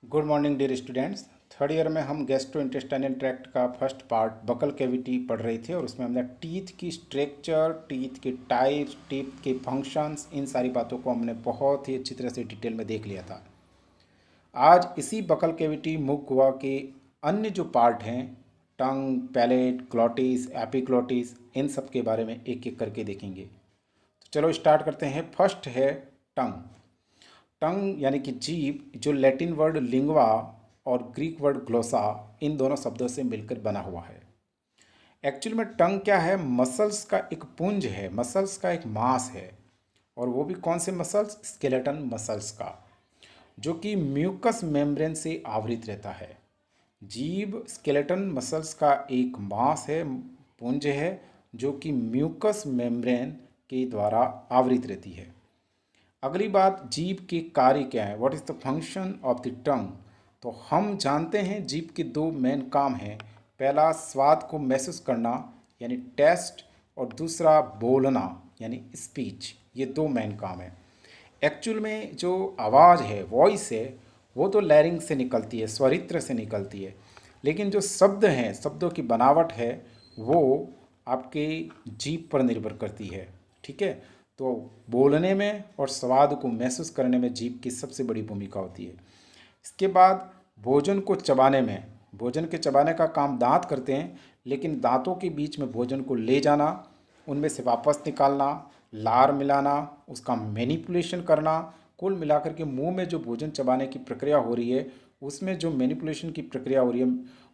Good morning dear students. Third year में हम gastrointestinal tract का फर्स्ट पार्ट बकल कैविटी पढ़ रहे थे और उसमें हमने टीथ की स्ट्रक्चर, टीथ के टाइप्स, टीथ के फंक्शंस, इन सारी बातों को हमने बहुत ही अच्छी तरह से डिटेल में देख लिया था। आज इसी बकल कैविटी मुख गुहा के अन्य जो पार्ट हैं, टंग, पैलेट, ग्लॉटिस, एपिग्लॉटिस, इन सब के बारे में एक एक करके देखेंगे। तो चलो स्टार्ट करते हैं। फर्स्ट है टंग। टंग यानी कि जीभ, जो लैटिन वर्ड लिंगवा और ग्रीक वर्ड ग्लोसा, इन दोनों शब्दों से मिलकर बना हुआ है। एक्चुअल में टंग क्या है? मसल्स का एक पुंज है, मसल्स का एक मास है। और वो भी कौन से मसल्स? स्केलेटन मसल्स का, जो कि म्यूकस मेम्ब्रेन से आवृत रहता है। जीभ स्केलेटन मसल्स का एक मास है, पुंज है, जो कि म्यूकस मेम्ब्रेन के द्वारा आवृत रहती है। अगली बात, जीभ के कार्य क्या है? What is the function of the tongue? तो हम जानते हैं जीभ के दो मेन काम हैं। पहला स्वाद को महसूस करना यानी टेस्ट, और दूसरा बोलना यानी स्पीच। ये दो मेन काम है। एक्चुअल में जो आवाज़ है, वॉइस है, वो तो लैरिंग से निकलती है, स्वरित्र से निकलती है। लेकिन जो शब्द हैं, शब्दों की बनावट है, वो आपके जीभ पर निर्भर करती है। ठीक है। तो बोलने में और स्वाद को महसूस करने में जीभ की सबसे बड़ी भूमिका होती है। इसके बाद भोजन को चबाने में, भोजन के चबाने का काम दांत करते हैं, लेकिन दांतों के बीच में भोजन को ले जाना, उनमें से वापस निकालना, लार मिलाना, उसका मैनिपुलेशन करना, कुल मिलाकर के मुंह में जो भोजन चबाने की प्रक्रिया हो रही है, उसमें जो मैनिपुलेशन की प्रक्रिया हो रही है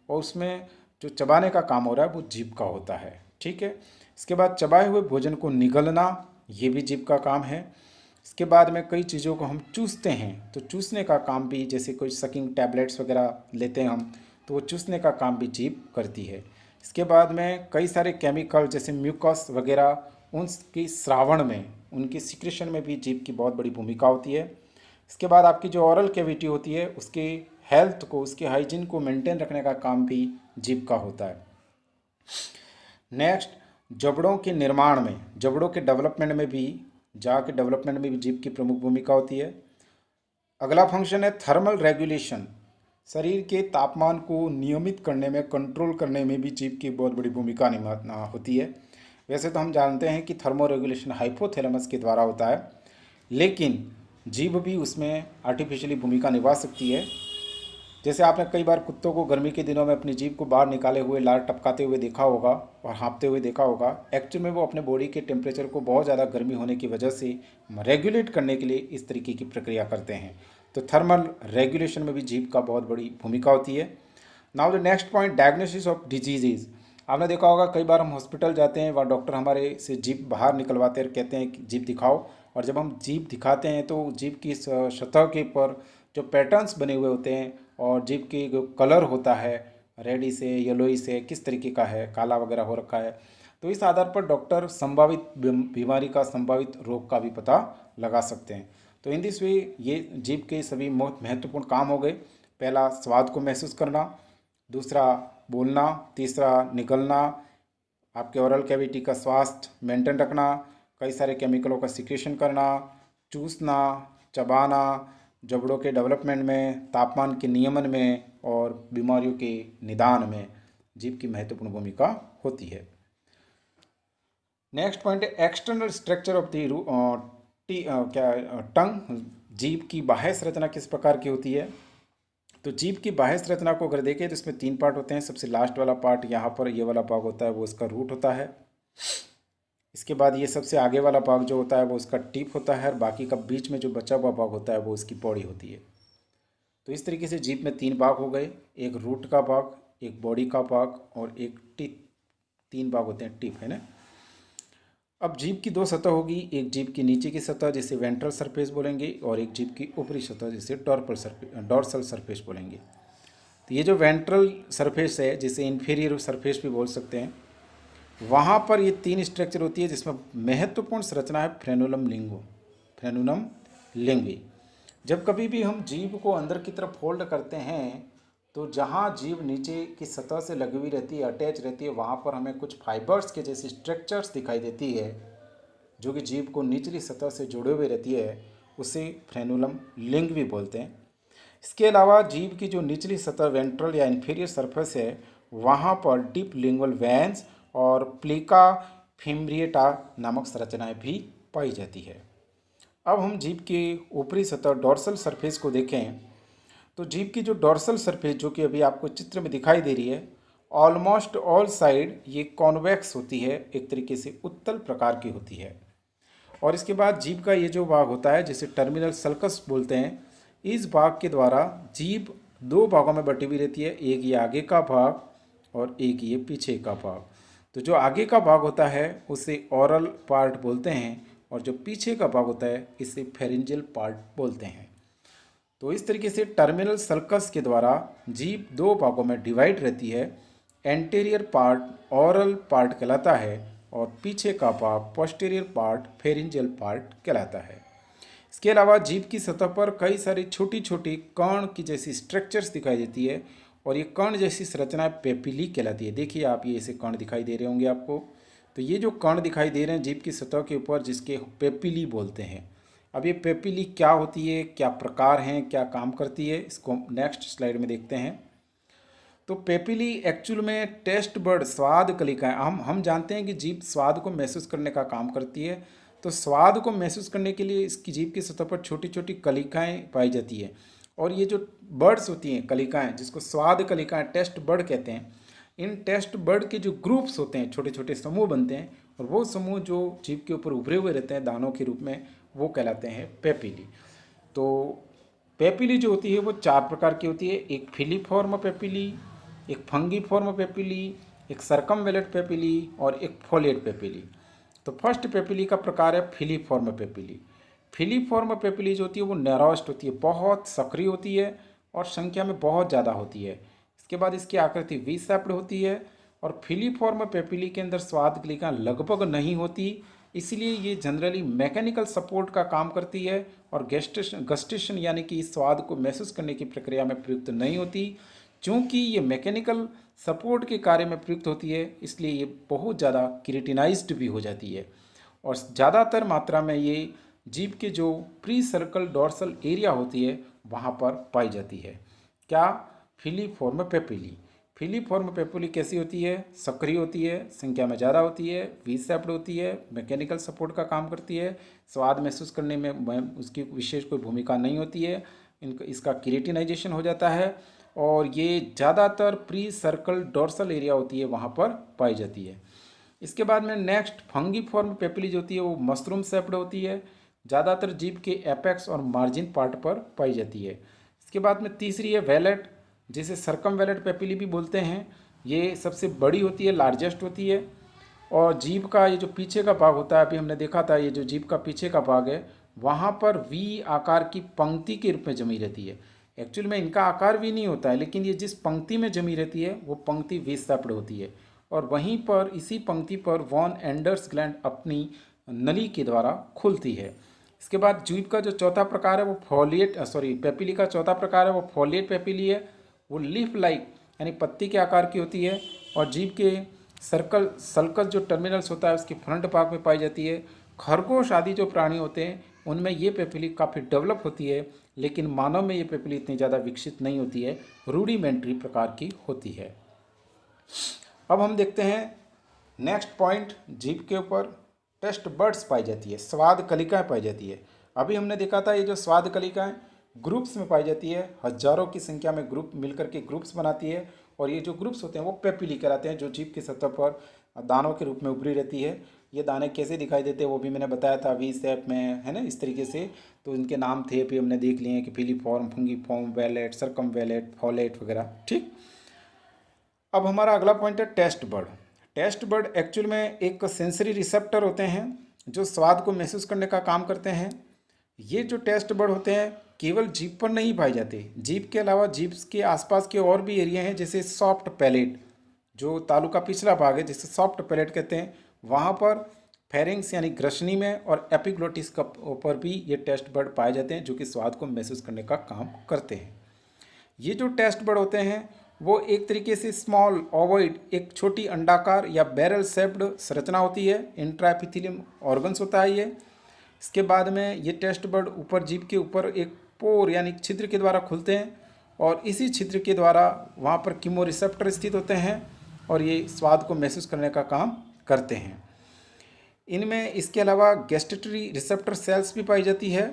और उसमें जो चबाने का काम हो रहा है, वो जीभ का होता है। ठीक है। इसके बाद चबाए हुए भोजन को निगलना, ये भी जीभ का काम है। इसके बाद में कई चीज़ों को हम चूसते हैं, तो चूसने का काम भी, जैसे कोई सकिंग टैबलेट्स वगैरह लेते हैं हम, तो वो चूसने का काम भी जीभ करती है। इसके बाद में कई सारे केमिकल जैसे म्यूकस वगैरह, उनकी श्रावण में, उनकी सिक्रेशन में भी जीभ की बहुत बड़ी भूमिका होती है। इसके बाद आपकी जो ओरल कैविटी होती है, उसके हेल्थ को, उसके हाइजीन को मेंटेन रखने का काम भी जीभ का होता है। नेक्स्ट, जबड़ों के निर्माण में, जबड़ों के डेवलपमेंट में भी, जा के डेवलपमेंट में भी जीभ की प्रमुख भूमिका होती है। अगला फंक्शन है थर्मल रेगुलेशन। शरीर के तापमान को नियमित करने में, कंट्रोल करने में भी जीभ की बहुत बड़ी भूमिका होती है। वैसे तो हम जानते हैं कि थर्मो रेगुलेशन हाइपोथैलेमस के द्वारा होता है, लेकिन जीभ भी उसमें आर्टिफिशियली भूमिका निभा सकती है। जैसे आपने कई बार कुत्तों को गर्मी के दिनों में अपनी जीभ को बाहर निकाले हुए, लार टपकाते हुए देखा होगा और हाँफते हुए देखा होगा। एक्चुअल में वो अपने बॉडी के टेम्परेचर को बहुत ज़्यादा गर्मी होने की वजह से रेगुलेट करने के लिए इस तरीके की प्रक्रिया करते हैं। तो थर्मल रेगुलेशन में भी जीभ का बहुत बड़ी भूमिका होती है। Now the next point, diagnosis of diseases. आपने देखा होगा कई बार हम हॉस्पिटल जाते हैं, वहाँ डॉक्टर हमारे से जीभ बाहर निकलवाते हैं, कहते हैं कि जीभ दिखाओ। और जब हम जीभ दिखाते हैं तो जीभ की सतह के ऊपर जो पैटर्न्स बने हुए होते हैं और जीभ की जो कलर होता है, रेडी से येलोई से किस तरीके का है, काला वगैरह हो रखा है, तो इस आधार पर डॉक्टर संभावित बीमारी का, संभावित रोग का भी पता लगा सकते हैं। तो इन दिस वे ये जीभ के सभी बहुत महत्वपूर्ण काम हो गए। पहला स्वाद को महसूस करना, दूसरा बोलना, तीसरा निगलना, आपके ओरल कैविटी का स्वास्थ्य मेंटेन रखना, कई सारे केमिकलों का सिक्रेशन करना, चूसना, चबाना, जबड़ों के डेवलपमेंट में, तापमान के नियमन में और बीमारियों के निदान में जीभ की महत्वपूर्ण भूमिका होती है। नेक्स्ट पॉइंट है external structure of the tongue. जीभ की बाह्य संरचना किस प्रकार की होती है? तो जीभ की बाह्य संरचना को अगर देखें तो इसमें तीन पार्ट होते हैं। सबसे लास्ट वाला पार्ट यहाँ पर ये वाला भाग होता है, वो इसका रूट होता है। इसके बाद ये सबसे आगे वाला भाग जो होता है वो उसका टिप होता है, और बाकी का बीच में जो बचा हुआ भाग होता है वो उसकी बॉडी होती है। तो इस तरीके से जीभ में तीन भाग हो गए, एक रूट का भाग, एक बॉडी का भाग और एक टिप। तीन भाग होते हैं टिप, है ना। अब जीभ की दो सतह होगी, एक जीभ की नीचे की सतह जिसे वेंट्रल सरफेस बोलेंगे, और एक जीभ की ऊपरी सतह जिसे डॉर्सल सरफेस बोलेंगे। तो ये जो वेंट्रल सरफेस है, जिसे इन्फीरियर सरफेस भी बोल सकते हैं, वहाँ पर ये तीन स्ट्रक्चर होती है, जिसमें महत्वपूर्ण संरचना है फ्रेनुलम लिंगो, फ्रेनुलम लिंगवी। जब कभी भी हम जीभ को अंदर की तरफ फोल्ड करते हैं, तो जहाँ जीभ नीचे की सतह से लगी हुई रहती है, अटैच रहती है, वहाँ पर हमें कुछ फाइबर्स के जैसी स्ट्रक्चर्स दिखाई देती है, जो कि जीभ को निचली सतह से जुड़े हुए रहती है। उसे फ्रेनुलम लिंगवी बोलते हैं। इसके अलावा जीभ की जो निचली सतह वेंट्रल या इंफीरियर सरफेस है वहाँ पर डीप लिंगुअल वेन्स और प्लिका फिम्ब्रिएटा नामक संरचनाएं भी पाई जाती है। अब हम जीभ की ऊपरी सतह डोर्सल सरफेस को देखें तो जीभ की जो डोर्सल सरफेस जो कि अभी आपको चित्र में दिखाई दे रही है ऑलमोस्ट ऑल साइड ये कॉन्वेक्स होती है, एक तरीके से उत्तल प्रकार की होती है। और इसके बाद जीभ का ये जो भाग होता है जिसे टर्मिनल सल्कस बोलते हैं, इस भाग के द्वारा जीभ दो भागों में बटी हुई रहती है, एक ये आगे का भाग और एक ये पीछे का भाग। तो जो आगे का भाग होता है उसे ओरल पार्ट बोलते हैं और जो पीछे का भाग होता है इसे फेरिंजियल पार्ट बोलते हैं। तो इस तरीके से टर्मिनल सल्कस के द्वारा जीभ दो भागों में डिवाइड रहती है। एंटीरियर पार्ट ओरल पार्ट कहलाता है और पीछे का भाग पोस्टीरियर पार्ट फेरिंजियल पार्ट कहलाता है। इसके अलावा जीभ की सतह पर कई सारी छोटी छोटी कर्ण की जैसी स्ट्रक्चर्स दिखाई देती है और ये कर्ण जैसी संरचना पेपिली कहलाती है। देखिए आप ये ऐसे कर्ण दिखाई दे रहे होंगे आपको। तो ये जो कर्ण दिखाई दे रहे हैं जीभ की सतह के ऊपर जिसके पेपिली बोलते हैं। अब ये पेपिली क्या होती है, क्या प्रकार हैं, क्या काम करती है, इसको नेक्स्ट स्लाइड में देखते हैं। तो पेपिली एक्चुअल में टेस्ट बर्ड स्वाद कलिकाएँ, हम जानते हैं कि जीभ स्वाद को महसूस करने का काम करती है। तो स्वाद को महसूस करने के लिए इसकी जीभ की सतह पर छोटी छोटी कलिकाएँ पाई जाती है और ये जो बर्ड्स होती हैं कलिकाएँ, जिसको स्वाद कलिकाएँ टेस्ट बर्ड कहते हैं, इन टेस्ट बर्ड के जो ग्रुप्स होते हैं छोटे छोटे समूह बनते हैं और वो समूह जो जीभ के ऊपर उभरे हुए रहते हैं दानों के रूप में वो कहलाते हैं पेपिली। तो पेपिली जो होती है वो चार प्रकार की होती है, एक फिलीफॉर्म पेपिली, एक फंगीफॉर्म पेपिली, एक सर्कमवेलेट पेपिली और एक फोलेट पेपिली। तो फर्स्ट पेपिली का प्रकार है फिलीफॉर्म पेपिली। फिलीफॉर्म पेपिली जो होती है वो नैरोस्ट होती है, बहुत सक्रिय होती है और संख्या में बहुत ज़्यादा होती है। इसके बाद इसकी आकृति वी शेप्ड होती है और फिलीफॉर्म पेपिली के अंदर स्वाद कलिकाएं लगभग नहीं होती, इसलिए ये जनरली मैकेनिकल सपोर्ट का काम करती है और गस्टेशन यानी कि इस स्वाद को महसूस करने की प्रक्रिया में प्रयुक्त नहीं होती। चूँकि ये मैकेनिकल सपोर्ट के कार्य में प्रयुक्त होती है इसलिए ये बहुत ज़्यादा किरेटिनाइज्ड भी हो जाती है और ज़्यादातर मात्रा में ये जीभ के जो प्री सर्कल डोर्सल एरिया होती है वहाँ पर पाई जाती है। क्या? Filiform papillae. फिलीफॉर्म पेपिली कैसी होती है? सक्रिय होती है, संख्या में ज़्यादा होती है, वी शेप्ड होती है, मैकेनिकल सपोर्ट का काम करती है, स्वाद महसूस करने में उसकी विशेष कोई भूमिका नहीं होती है, इसका किरेटिनाइजेशन हो जाता है और ये ज़्यादातर प्री सर्कल डोर्सल एरिया होती है वहाँ पर पाई जाती है। इसके बाद में नेक्स्ट फंगीफॉर्म पेपिली जो होती है वो मशरूम शेप्ड होती है, ज़्यादातर जीभ के एपेक्स और मार्जिन पार्ट पर पाई जाती है। इसके बाद में तीसरी है वेलेट, जिसे सर्कमवेलेट पेपिली भी बोलते हैं। ये सबसे बड़ी होती है, लार्जेस्ट होती है और जीभ का ये जो पीछे का भाग होता है, अभी हमने देखा था ये जो जीभ का पीछे का भाग है वहाँ पर वी आकार की पंक्ति के रूप में जमी रहती है। एक्चुअल में इनका आकार वी नहीं होता है लेकिन ये जिस पंक्ति में जमी रहती है वो पंक्ति वी शेप्ड होती है और वहीं पर इसी पंक्ति पर वॉन एंडर्स ग्लैंड अपनी नली के द्वारा खुलती है। इसके बाद जीभ का जो चौथा प्रकार है वो पेपिली का चौथा प्रकार है वो फोलिएट पेपिली है। वो लीफ लाइक यानी पत्ती के आकार की होती है और जीभ के सल्कस जो टर्मिनल्स होता है उसके फ्रंट भाग में पाई जाती है। खरगोश आदि जो प्राणी होते हैं उनमें ये पेपिली काफ़ी डेवलप होती है लेकिन मानव में ये पेपिली इतनी ज़्यादा विकसित नहीं होती है, रूडिमेंट्री प्रकार की होती है। अब हम देखते हैं नेक्स्ट पॉइंट, जीभ के ऊपर टेस्ट बर्ड्स पाई जाती है, स्वाद कलिकाएँ पाई जाती है। अभी हमने देखा था ये जो स्वाद कलिकाएँ ग्रुप्स में पाई जाती है, हजारों की संख्या में ग्रुप मिलकर के ग्रुप्स बनाती है और ये जो ग्रुप्स होते हैं वो पेपिली कहलाते हैं, जो जीभ की सतह पर दानों के रूप में उभरी रहती है। ये दाने कैसे दिखाई देते हैं वो भी मैंने बताया था, वी शेप में, है ना, इस तरीके से। तो इनके नाम थे भी हमने देख लिए हैं कि फिलीफॉर्म, फंगीफॉर्म, वेलेट, सर्कमवेलेट, फोलेट वगैरह। ठीक, अब हमारा अगला पॉइंट है taste bud. Taste bud actual में एक सेंसरी रिसेप्टर होते हैं जो स्वाद को महसूस करने का काम करते हैं। ये जो टेस्ट बर्ड होते हैं केवल जीभ पर नहीं पाए जाते, जीभ के अलावा जीभ के आसपास के और भी एरिया हैं जैसे सॉफ्ट पैलेट, जो तालू का पिछला भाग है जिसे सॉफ्ट पैलेट कहते हैं, वहाँ पर फेरिंग्स यानी ग्रसनी में और एपिग्लोटिस का ऊपर भी ये टेस्ट बर्ड पाए जाते हैं जो कि स्वाद को महसूस करने का काम करते हैं। ये जो टेस्ट बर्ड होते हैं वो एक तरीके से स्मॉल ओवॉइड, एक छोटी अंडाकार या बैरल शेप्ड संरचना होती है, इंट्राएपिथेलियम ऑर्गन्स होता है ये। इसके बाद में ये टेस्ट बर्ड ऊपर जीभ के ऊपर एक पोर यानी छिद्र के द्वारा खुलते हैं और इसी छिद्र के द्वारा वहाँ पर कीमोरिसेप्टर स्थित होते हैं और ये स्वाद को महसूस करने का काम करते हैं। इनमें इसके अलावा गैस्टेटरी रिसेप्टर सेल्स भी पाई जाती है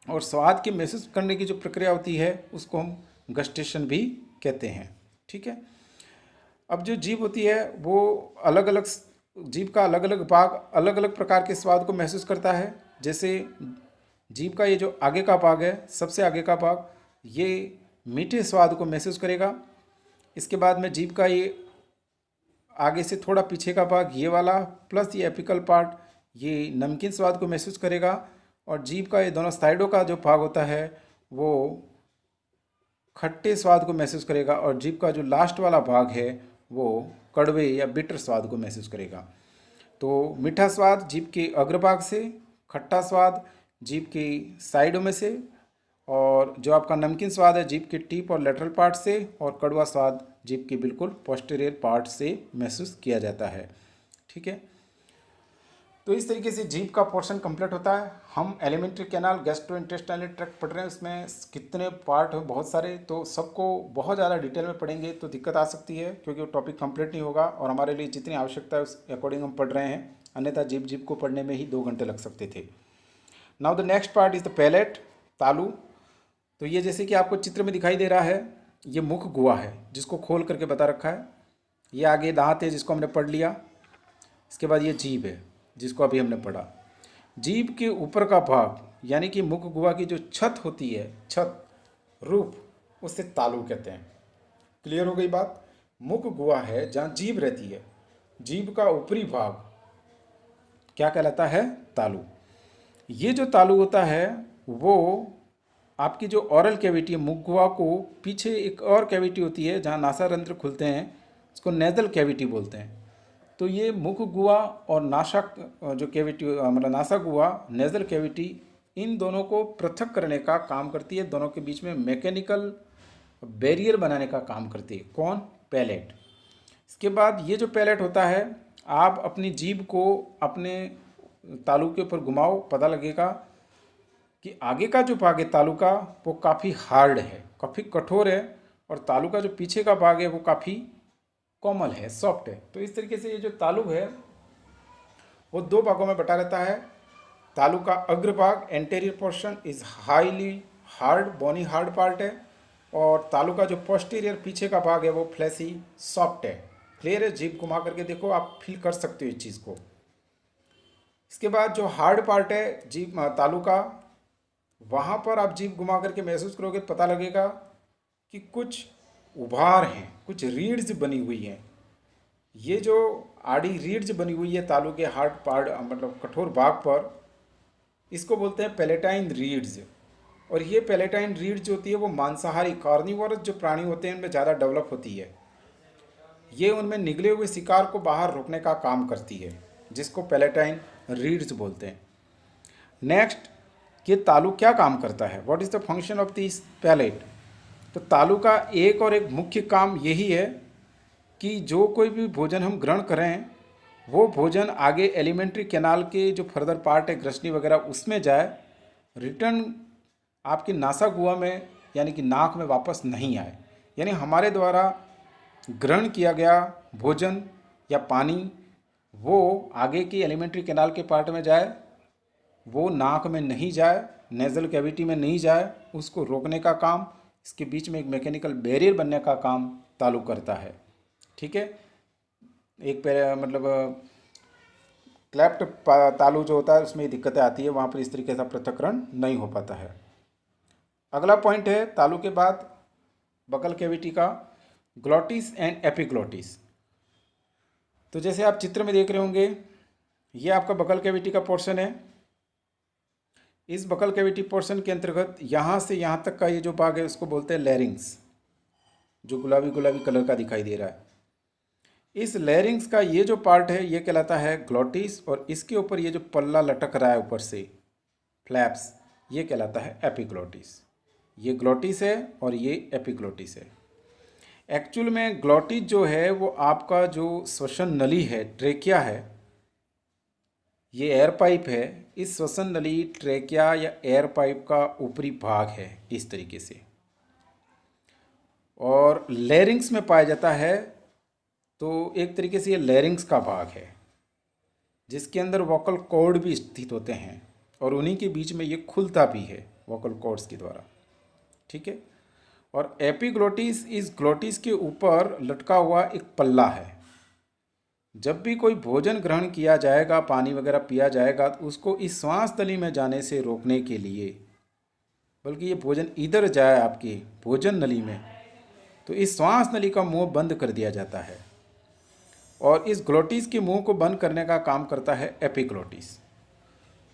और स्वाद के महसूस करने की जो प्रक्रिया होती है उसको हम गस्टेशन भी कहते हैं। ठीक है। अब जो जीभ होती है वो अलग अलग जीभ का अलग अलग भाग अलग अलग प्रकार के स्वाद को महसूस करता है। जैसे जीभ का ये जो आगे का भाग है, सबसे आगे का भाग, ये मीठे स्वाद को महसूस करेगा। इसके बाद में जीभ का ये आगे से थोड़ा पीछे का भाग, ये वाला, प्लस ये एपिकल पार्ट, ये नमकीन स्वाद को महसूस करेगा। और जीभ का ये दोनों साइडों का जो भाग होता है वो खट्टे स्वाद को महसूस करेगा और जीभ का जो लास्ट वाला भाग है वो कड़वे या बिटर स्वाद को महसूस करेगा। तो मीठा स्वाद जीभ के अग्रभाग से, खट्टा स्वाद जीभ की साइडों में से, और जो आपका नमकीन स्वाद है जीभ के टिप और लेटरल पार्ट से, और कड़वा स्वाद जीभ के बिल्कुल पोस्टीरियर पार्ट से महसूस किया जाता है। ठीक है। तो इस तरीके से जीभ का पोर्शन कंप्लीट होता है। हम एलिमेंट्री कैनाल गैस्ट्रोइंटेस्टाइनल ट्रैक्ट पढ़ रहे हैं, उसमें कितने पार्ट हैं, बहुत सारे, तो सबको बहुत ज़्यादा डिटेल में पढ़ेंगे तो दिक्कत आ सकती है क्योंकि वो टॉपिक कंप्लीट नहीं होगा और हमारे लिए जितनी आवश्यकता है उस अकॉर्डिंग हम पढ़ रहे हैं, अन्यथा जीभ को पढ़ने में ही 2 घंटे लग सकते थे। Now the next part is the palate, तालू। तो ये जैसे कि आपको चित्र में दिखाई दे रहा है, ये मुख गुहा है जिसको खोल करके बता रखा है। ये आगे दांत है जिसको हमने पढ़ लिया। इसके बाद ये जीभ है जिसको अभी हमने पढ़ा। जीभ के ऊपर का भाग यानी कि मुख गुहा की जो छत होती है, छत, रूप, उससे तालू कहते हैं। क्लियर हो गई बात? मुख गुहा है जहाँ जीभ रहती है, जीभ का ऊपरी भाग क्या कहलाता है? तालू। ये जो तालू होता है वो आपकी जो ऑरल कैविटी है, मुख गुहा को पीछे एक और कैविटी होती है जहाँ नासारंध्र खुलते हैं, इसको नेजल कैविटी बोलते हैं। तो ये मुख गुहा और नासाक जो कैविटी मतलब नासा गुहा, नेजल कैविटी, इन दोनों को पृथक करने का काम करती है, दोनों के बीच में मैकेनिकल बैरियर बनाने का काम करती है। कौन? पैलेट। इसके बाद ये जो पैलेट होता है, आप अपनी जीभ को अपने तालू के ऊपर घुमाओ, पता लगेगा कि आगे का जो भाग है तालू का वो काफ़ी हार्ड है, काफ़ी कठोर है, और तालू का जो पीछे का भाग है वो काफ़ी कोमल है, सॉफ्ट है। तो इस तरीके से ये जो तालू है वो 2 भागों में बटा रहता है। तालू का अग्रभाग anterior portion is highly hard, bony hard part है, और तालू का जो पोस्टीरियर पीछे का भाग है वो फ्लैसी सॉफ्ट है। क्लियर है? जीभ घुमा करके देखो, आप फील कर सकते हो इस चीज़ को। इसके बाद जो हार्ड पार्ट है जीभ तालू का, वहाँ पर आप जीभ घुमा करके महसूस करोगे, पता लगेगा कि कुछ उभार हैं, कुछ रीड्स बनी हुई हैं। ये जो आड़ी रीड्स बनी हुई है तालू के हार्ड पार्ट मतलब कठोर भाग पर, इसको बोलते हैं पैलेटाइन रीड्स। और ये पैलेटाइन रीड्स जो होती है वो मांसाहारी कार्निवोरस जो प्राणी होते हैं उनमें ज़्यादा डेवलप होती है। ये उनमें निगले हुए शिकार को बाहर रोकने का काम करती है, जिसको पैलेटाइन रीड्स बोलते हैं। नेक्स्ट, ये तालू क्या काम करता है? What is the function of this palate? तो तालू का एक और एक मुख्य काम यही है कि जो कोई भी भोजन हम ग्रहण करें वो भोजन आगे एलिमेंट्री कैनाल के जो फर्दर पार्ट है, ग्रसनी वगैरह, उसमें जाए, रिटर्न आपकी नासा गुहा में यानी कि नाक में वापस नहीं आए। यानी हमारे द्वारा ग्रहण किया गया भोजन या पानी वो आगे की एलिमेंट्री कैनाल के पार्ट में जाए, वो नाक में नहीं जाए, नेजल कैविटी में नहीं जाए, उसको रोकने का काम, इसके बीच में एक मैकेनिकल बैरियर बनने का काम तालू करता है। ठीक है। एक मतलब क्लैप्ट तालू जो होता है उसमें दिक्कतें आती है, वहाँ पर इस तरीके से पृथक्करण नहीं हो पाता है। अगला पॉइंट है तालू के बाद बकल कैविटी का ग्लॉटिस एंड एपिग्लॉटिस। तो जैसे आप चित्र में देख रहे होंगे, ये आपका बकल कैविटी का पोर्शन है। इस बकल कैविटी पोर्शन के अंतर्गत यहाँ से यहाँ तक का ये जो भाग है उसको बोलते हैं लैरिंग्स, जो गुलाबी गुलाबी कलर का दिखाई दे रहा है। इस लैरिंग्स का ये जो पार्ट है ये कहलाता है ग्लॉटिस, और इसके ऊपर ये जो पल्ला लटक रहा है ऊपर से, फ्लैप्स, ये कहलाता है एपिग्लॉटिस। ये ग्लॉटिस है और ये एपिग्लॉटिस है। एक्चुअल में ग्लॉटिस जो है वो आपका जो श्वसन नली है, ट्रेकिया है, ये एयर पाइप है, इस श्वसन नली ट्रेकिया या एयर पाइप का ऊपरी भाग है इस तरीके से, और लैरिंग्स में पाया जाता है। तो एक तरीके से ये लैरिंग्स का भाग है जिसके अंदर वोकल कॉर्ड भी स्थित होते हैं और उन्हीं के बीच में ये खुलता भी है वोकल कॉर्ड्स के द्वारा, ठीक है। और एपिग्लोटिस इस ग्लोटिस के ऊपर लटका हुआ एक पल्ला है। जब भी कोई भोजन ग्रहण किया जाएगा, पानी वगैरह पिया जाएगा, तो उसको इस श्वास नली में जाने से रोकने के लिए, बल्कि ये भोजन इधर जाए आपकी भोजन नली में, तो इस श्वास नली का मुंह बंद कर दिया जाता है और इस ग्लोटिस के मुंह को बंद करने का काम करता है एपिग्लोटिस।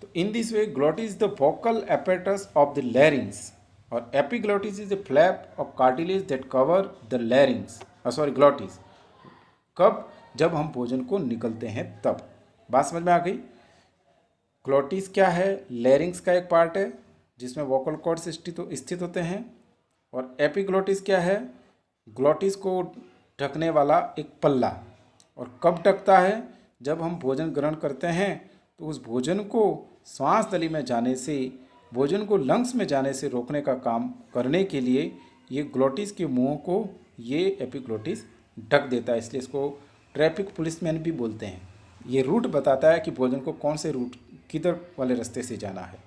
तो in this way glottis the vocal apparatus of the larynx और epiglottis is the flap of cartilage that cover the larynx, glottis. कब? जब हम भोजन को निकलते हैं तब। बात समझ में आ गई? ग्लोटिस क्या है? लैरिंग्स का एक पार्ट है जिसमें वोकल कॉर्ड्स स्थित होते हैं। और एपिग्लोटिस क्या है? ग्लोटिस को ढकने वाला एक पल्ला। और कब ढकता है? जब हम भोजन ग्रहण करते हैं तो उस भोजन को श्वास नली में जाने से, भोजन को लंग्स में जाने से रोकने का काम करने के लिए ये ग्लोटिस के मुंह को ये एपिग्लोटिस ढक देता है। इसलिए इसको ट्रैफिक पुलिसमैन भी बोलते हैं। ये रूट बताता है कि भोजन को कौन से रूट, किधर वाले रास्ते से जाना है।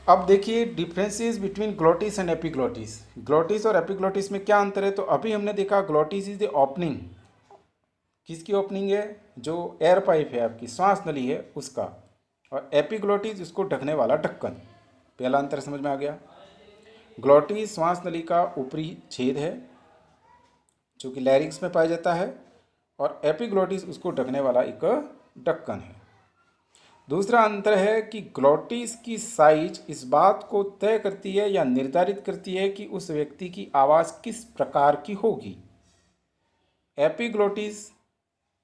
अब देखिए differences between glottis and epiglottis. Glottis और एपिग्लोटिस में क्या अंतर है? तो अभी हमने देखा ग्लोटिस इज द ओपनिंग। किसकी ओपनिंग है? जो एयर पाइप है आपकी श्वास नली है उसका। और एपिग्लोटिस उसको ढकने वाला ढक्कन। पहला अंतर समझ में आ गया। ग्लोटिस श्वास नली का ऊपरी छेद है जो कि लैरिंग्स में पाया जाता है, और एपिग्लोटिस उसको ढकने वाला एक ढक्कन है। दूसरा अंतर है कि ग्लोटिस की साइज इस बात को तय करती है या निर्धारित करती है कि उस व्यक्ति की आवाज़ किस प्रकार की होगी। एपिग्लोटिस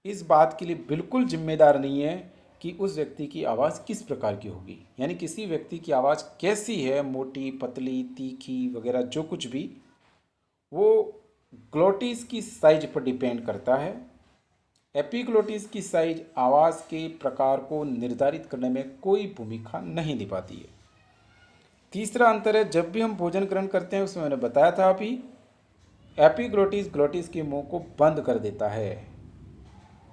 इस बात के लिए बिल्कुल जिम्मेदार नहीं है कि उस व्यक्ति की आवाज़ किस प्रकार की होगी, यानी किसी व्यक्ति की आवाज़ कैसी है, मोटी, पतली, तीखी वगैरह जो कुछ भी, वो ग्लोटिस की साइज पर डिपेंड करता है। एपिग्लोटिस की साइज आवाज़ के प्रकार को निर्धारित करने में कोई भूमिका नहीं निभाती है। तीसरा अंतर है, जब भी हम भोजन ग्रहण करते हैं, उसमें मैंने बताया था अभी, एपिग्लोटिस ग्लोटिस के मुंह को बंद कर देता है।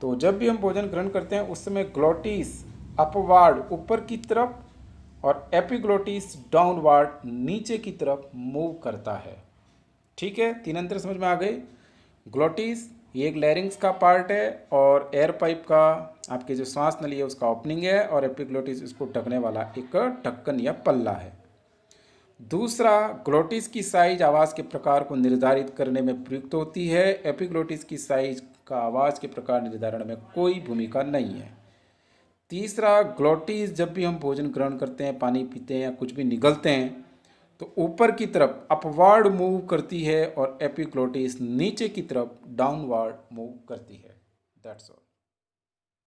तो जब भी हम भोजन ग्रहण करते हैं उस समय ग्लोटिस अपवार्ड ऊपर की तरफ और एपिग्लोटिस डाउनवार्ड नीचे की तरफ मूव करता है। ठीक है, तीन अंतर समझ में आ गए। ग्लोटिस ये एक लैरिंग्स का पार्ट है और एयर पाइप का आपके जो श्वास नली है उसका ओपनिंग है, और एपिग्लोटिस इसको ढकने वाला एक ढक्कन या पल्ला है। दूसरा, ग्लोटिस की साइज आवाज़ के प्रकार को निर्धारित करने में प्रयुक्त होती है। एपिग्लोटिस की साइज का आवाज़ के प्रकार निर्धारण में कोई भूमिका नहीं है। तीसरा, ग्लोटिस जब भी हम भोजन ग्रहण करते हैं, पानी पीते हैं या कुछ भी निगलते हैं, तो ऊपर की तरफ अपवार्ड मूव करती है और एपिग्लोटिस नीचे की तरफ डाउनवार्ड मूव करती है। That's all.